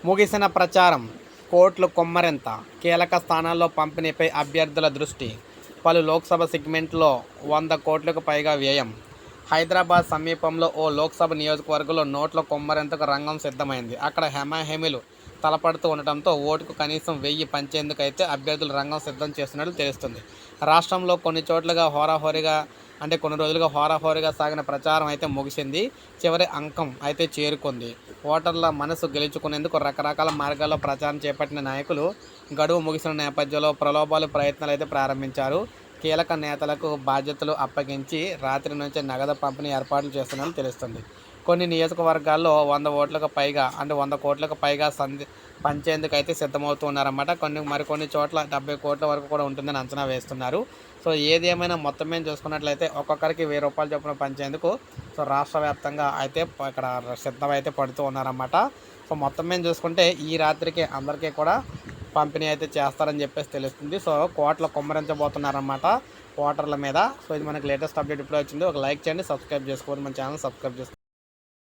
ముగిసిన ప్రచారం, కోట్లు కొమ్మరెంత, కీలక స్థానాల్లో పంపిణీపై అభ్యర్థుల దృష్టి, పలు లోక్సభ సెగ్మెంట్లో 100 కోట్లకు పైగా వ్యయం. హైదరాబాద్ సమీపంలో ఓ లోక్సభ నియోజకవర్గంలో నోట్ల కొమ్మరెంతకు రంగం సిద్ధమైంది. అక్కడ హెమాహెమీలు తలపడుతూ ఉండటంతో ఓటుకు కనీసం 1000 పంచేందుకైతే అభ్యర్థులు రంగం సిద్ధం చేస్తున్నట్లు తెలుస్తుంది. రాష్ట్రంలో కొన్ని రోజులుగా హోరాహోరీగా సాగిన ప్రచారం అయితే ముగిసింది. చివరి అంకం అయితే చేరుకుంది. ఓటర్ల మనసు గెలుచుకునేందుకు రకరకాల మార్గాల్లో ప్రచారం చేపట్టిన నాయకులు గడువు ముగిసిన నేపథ్యంలో ప్రయత్నాలు అయితే ప్రారంభించారు. కీలక నేతలకు బాధ్యతలు అప్పగించి రాత్రి నుంచే నగదు పంపిణీ ఏర్పాట్లు చేస్తున్నట్లు తెలుస్తుంది. కొన్ని నియోజకవర్గాల్లో 100 కోట్లకు పైగా పంచేందుకు అయితే సిద్ధమవుతూ ఉన్నారన్నమాట. మరికొన్ని చోట్ల 70 కోట్ల వరకు కూడా ఉంటుందని అంచనా వేస్తున్నారు. సో ఏది ఏమైనా మొత్తం మేము చూసుకున్నట్లయితే ఒక్కొక్కరికి 1000 రూపాయలు చొప్పున పంచేందుకు రాష్ట్ర వ్యాప్తంగా అయితే ఇక్కడ సిద్ధం అయితే పడుతూ ఉన్నారన్నమాట. సో మొత్తం మేము చూసుకుంటే ఈ రాత్రికి అందరికీ కూడా పంపిణీ అయితే చేస్తారని చెప్పేసి తెలుస్తుంది. సో కోట్ల కుమ్మరించబోతున్నారన్నమాట ఓటర్ల మీద. సో ఇది మనకి లేటెస్ట్ అప్డేట్ ఇప్పుడు వచ్చింది. ఒక లైక్ చేయండి, సబ్స్క్రైబ్ చేసుకోండి, మన ఛానల్ సబ్స్క్రైబ్ చేసుకోండి.